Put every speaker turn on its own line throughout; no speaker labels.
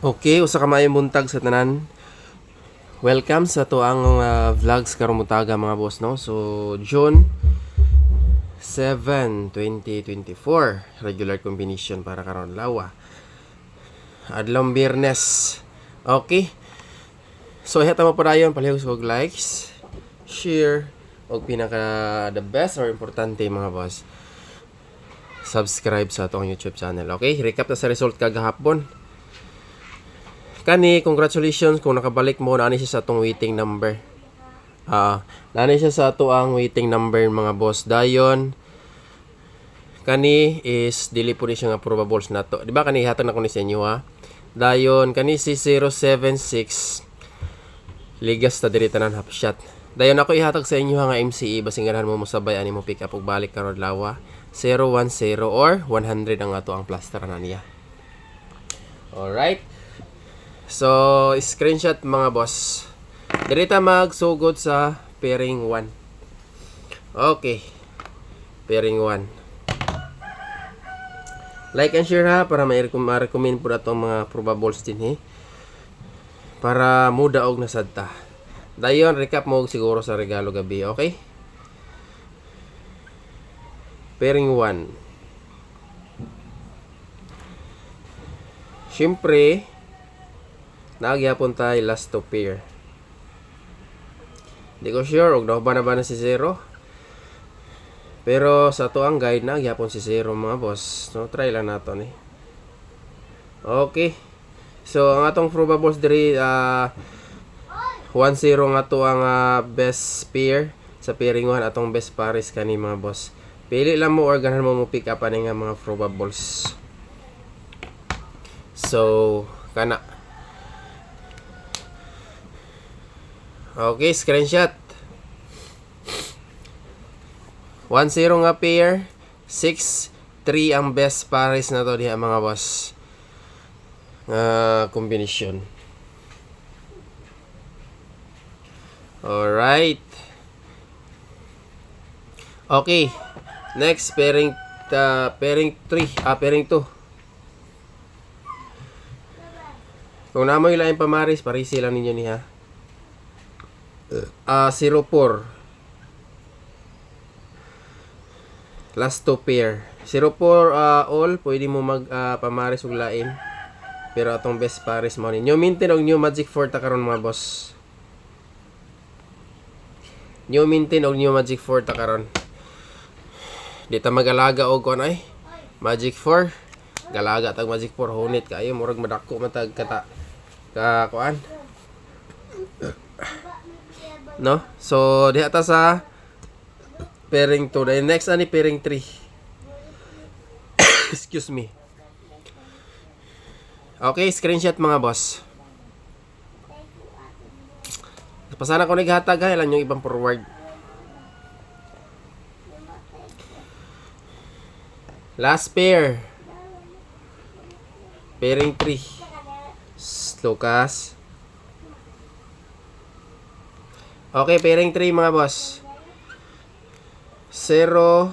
Okay, usa ka maayong buntag sa tanan. Welcome sa tuang vlogs karong butaga mga boss, no. So June 7, 2024, regular combination para karon lawa. Adlong Biyernes. Okay. So heta mo padayon palihog og likes, share, og pinaka the best or importante mga boss, subscribe sa atong YouTube channel. Okay, recap na sa result kagahapon. Kani, congratulations kung nakabalik mo. Nani siya sa atong waiting number. Nani siya sa ato ang waiting number mga boss. Dayon, kani is dili po ni siya nga probables na to. Diba kani hatag na ko ni sa inyo ha. Dayon, kani si 076. Ligas ta diri tanan half shot. Dayon ako ihatag sa inyo nga MCE. Basing ganahan mo musabay ani mo pick up og balik karon lawa. 010 or 100 ang ato ang plaster na niya. Alright. So, screenshot mga boss. Dirita magsugod sa pairing 1. Okay. Pairing 1. Like and share ha para ma-recommend po na itong mga probables din para muda og nasadta. Dayon, recap mo siguro sa regalo gabi, okay? Pairing 1. Siyempre, nagyapon tayo last to pair. Di ko sure og ba na si 0. Pero sa to ang guide nagyapon si 0 mga boss. So try lang nato ni. Okay. So ang atong probables diri 1-0 nga to ang best pair sa pairing 1 atong best pares kani mga boss. Pili lang mo or ganahan mo pick up ani nga mga probables. So kana. Okay, screenshot. 1-0 nga pair. 6-3 ang best pares na to diha mga boss. Combination. Alright. Okay. Next, pairing 3. Pairing 2. Kung namoy lang yung pamaris, parisi lang ninyo niya. 0-4. Last 2 pair. 0-4 all, pwede mo mag pamaris ug lain. Pero atong best pares mo ni. New Mintin og New Magic 4 ta karon mga boss. New Mintin og New Magic 4 ta karon. Di ta magalaga og kon ay Magic 4. Galaga tag Magic 4 hunit kayo murag madako matag kata ka kuan. No? So, diha ta sa pairing 2. The next ani pairing 3. Excuse me. Okay, screenshot mga boss. Pasana ko naghatag ha, ilan yung ibang forward. Last pair. Pairing 3. Lucas. Okay, pairing 3 mga boss. 0-7.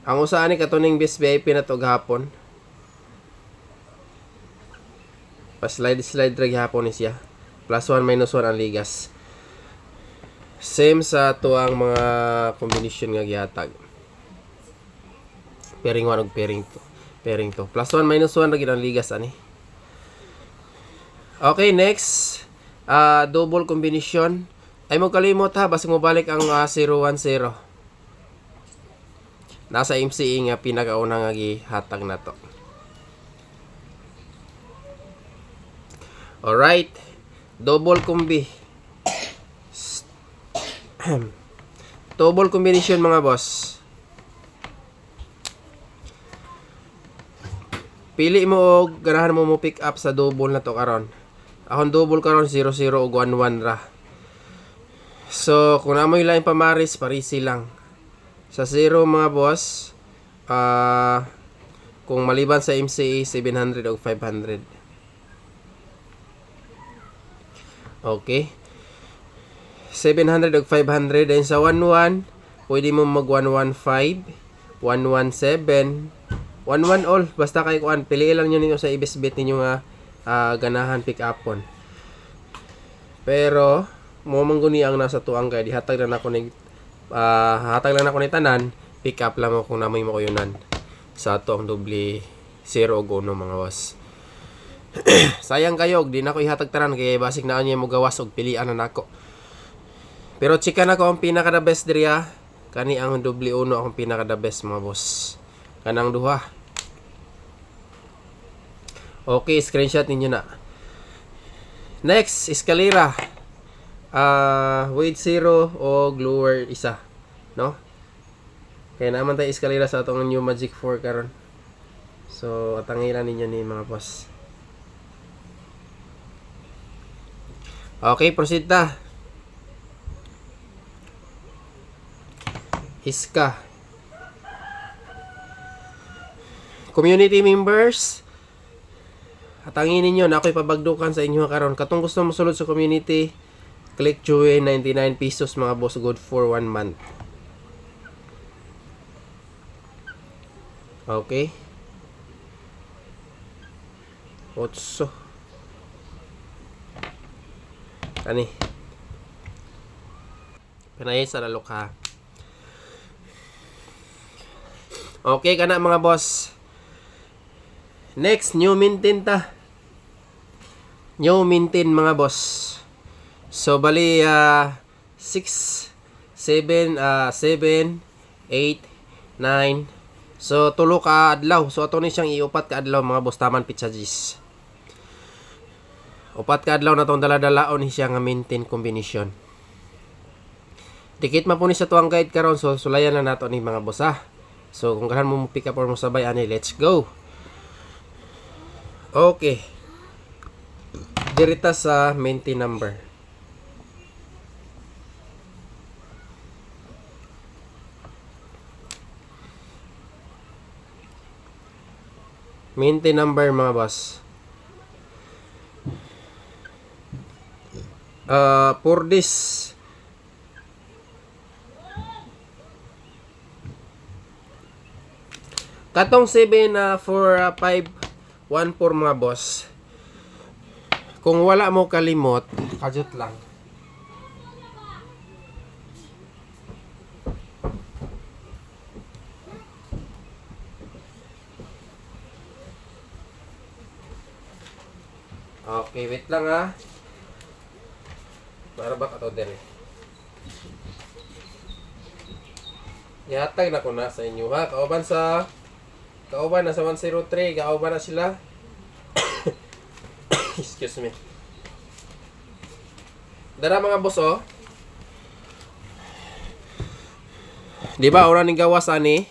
Ang usa ni katuning best VIP na to gahapon. Pa-slide ra gihapon ni siya. +1 -1 ang ligas. Same sa tuang mga combination nga gihatag. Pairing 1 ug pairing 2. Pairing 2. +1 -1 ra gid ang ligas ani. Okay, next. Double combination. Ay mo kalimot ha, basta mo balik ang 0-1-0. Nasa MCE nga pinakauna nga gihatag na to. Alright. Double combi. Double combination mga boss. Pili mo og ganahan mo pick up sa double na to karon. Akong double karon 0-0 ug 1-1 ra. So, kung namoy lang pamaris, parisi lang. Sa 0 mga boss, kung maliban sa MCE 700 o 500. Okay. 700 o 500. Then sa 1-1, pwede mo mag 115, 117, 1-1 all. Basta kay kuan, piliin lang nyo ninyo sa ibesbet ninyo nga ganahan pick upon. Pero mo mangguni ang nasa tuang kay dihatag lang ako ni hatag lang ako ni tanan, pick up lang ako kung namoy mo kuyunan sa ato ang doble 0 og 1 mga boss. Sayang kayo, di na ko ihatag tanan kay basig na niya mo gawas og pilian na nako. Pero chika na ko ang pinaka the best diriya. Kani ang doble 1 akong pinaka the best mga boss. Kanang duha. Okay, screenshot ninyo na. Next, escalera. Weight 0 o gluer isa, no? Kaya naman tayo escalera sa atong new Magic 4 karon. So, atangilan ninyo ni mga boss. Okay, proceed ta. Iska. Community members, atangin ninyo na ako'y pabagdukan sa inyo karon. Katong gusto mo sulod sa community, click join, 99 pesos mga boss, good for 1 month. Okay. 8. Kani. Panay sa lalok ha. Okay kana mga boss. Next, new maintain ta. New maintain mga boss. So bali 6 7 7 8 9. So tulo ka adlaw. So ato ni siyang iupat ka adlaw mga boss, taman pitsagis. Upat ka adlaw na tong dala-dalaon ni siya nga maintain combination. Dikit man po ni sa tuang guide karon, so sulayan na nato ni mga boss ha. So kung ganahan mo pick up or mo sabay ani, let's go. Okay. Dirita sa maintain number. Maintain number mga boss. For this katong 7 for 5 1 for mga boss. Kung wala mo kalimot, kajut lang. Okay, wait lang ha. Para ba kato din? Ihatag na ko na sa inyo ha. Kauban na sa 103. Kauban na sila. Excuse me. Dara mga boss oh. Di ba ora ning gawas ani?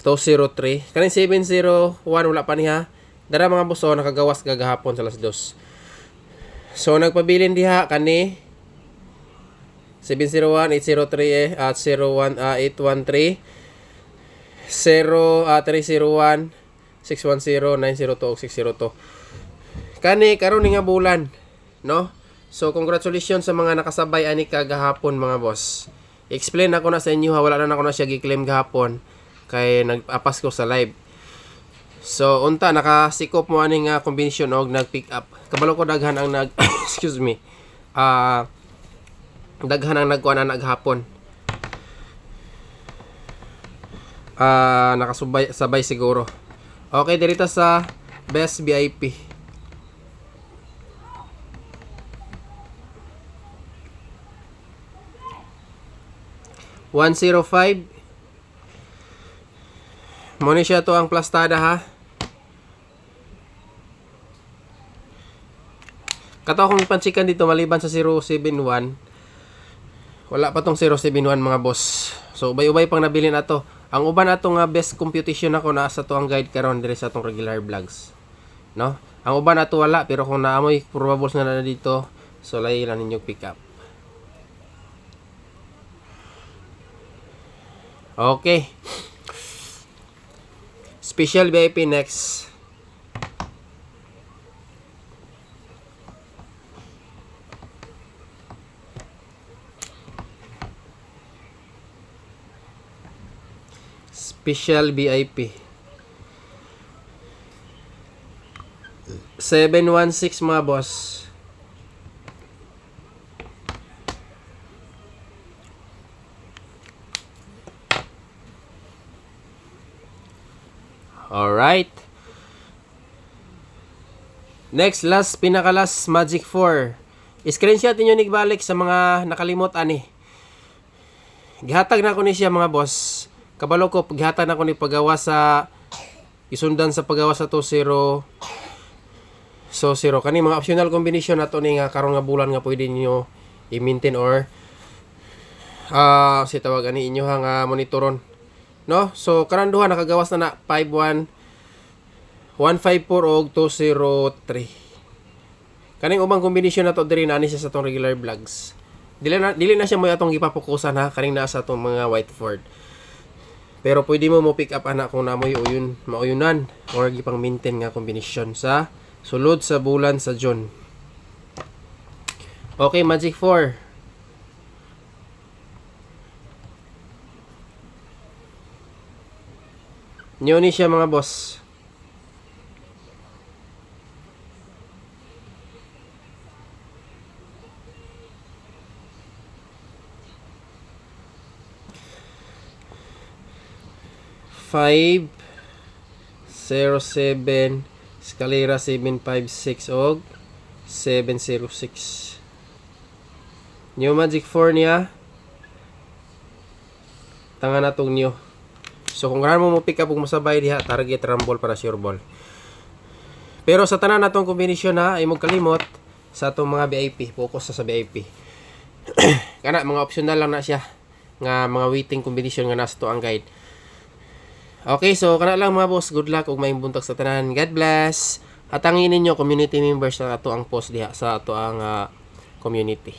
203. Kaning 701 wala pa niya. Dara mga boss oh, nakagawas gagahapon sa alas 2. So nagpabilin diha kani 701 803 at 813 0301 610 902 602. Kani karon nga bulan, no? So congratulations sa mga nakasabay ani kagahapon mga boss. Explain ako na sa inyo ha, wala na ako na siya gi-claim gahapon kay nag-apas ko sa live. So unta nakasikop mo ani nga combination og nag-pick up. Kabalo ko daghan ang excuse me. Daghan ang nagkuha na naghapon. Nakasubay sabay siguro. Okay, dirita sa best VIP. $105. Muna siya to ang plastada ha. Kato akong pansikan dito maliban sa 071. Wala pa tong 071 mga boss. So ubay-ubay pang nabili na to. Ang uban ato nga best computation ako na sa to ang guide karon dire sa atong regular vlogs. No? Ang uban ato wala pero kung naamoy probables na dito, so lay lang ninyo pick up. Okay. Special VIP next. Special VIP. 716 mga boss. Alright. Next, pinakalas Magic 4. Screenshot niyo balik sa mga nakalimot ani. Gihatag na ko ni siya mga boss. Kabalo ko gihatag na ko ni paggawa sa isundan sa paggawa sa 20 so 0 kani mga optional combination nato ni nga karon nga bulan nga pwede niyo i-maintain or si tawag ani inyo nga monitoron, no? So karon duha nakagawas na 51 154 og 203. Kaning ubang combination nato diri na ani siya sa tong regular vlogs. Dili na siya mo atong gipapokusan ha kaning naa sa tong mga Whiteford. Pero pwede mo pick up ana kung namoy uyon mauyunan or gipang maintain nga combination sa sulod sa bulan sa June. Okay, Magic 4. New ni siya mga boss. Five 07 Escalera 756 og 706. New Magic 4 niya. Tanga na tong new. So kung gaano mo pick up og masabay diha target rumble para sure ball. Pero sa tanan natong combination ha ay mo kalimot sa atong mga VIP, focus sa VIP. Kana mga optional lang na siya nga mga waiting combination nga nasa to ang guide. Okay, so kana lang mga boss, good luck ug maayong buntag sa tanan. God bless. At angin ninyo community members sa ato ang post diha sa ato ang community.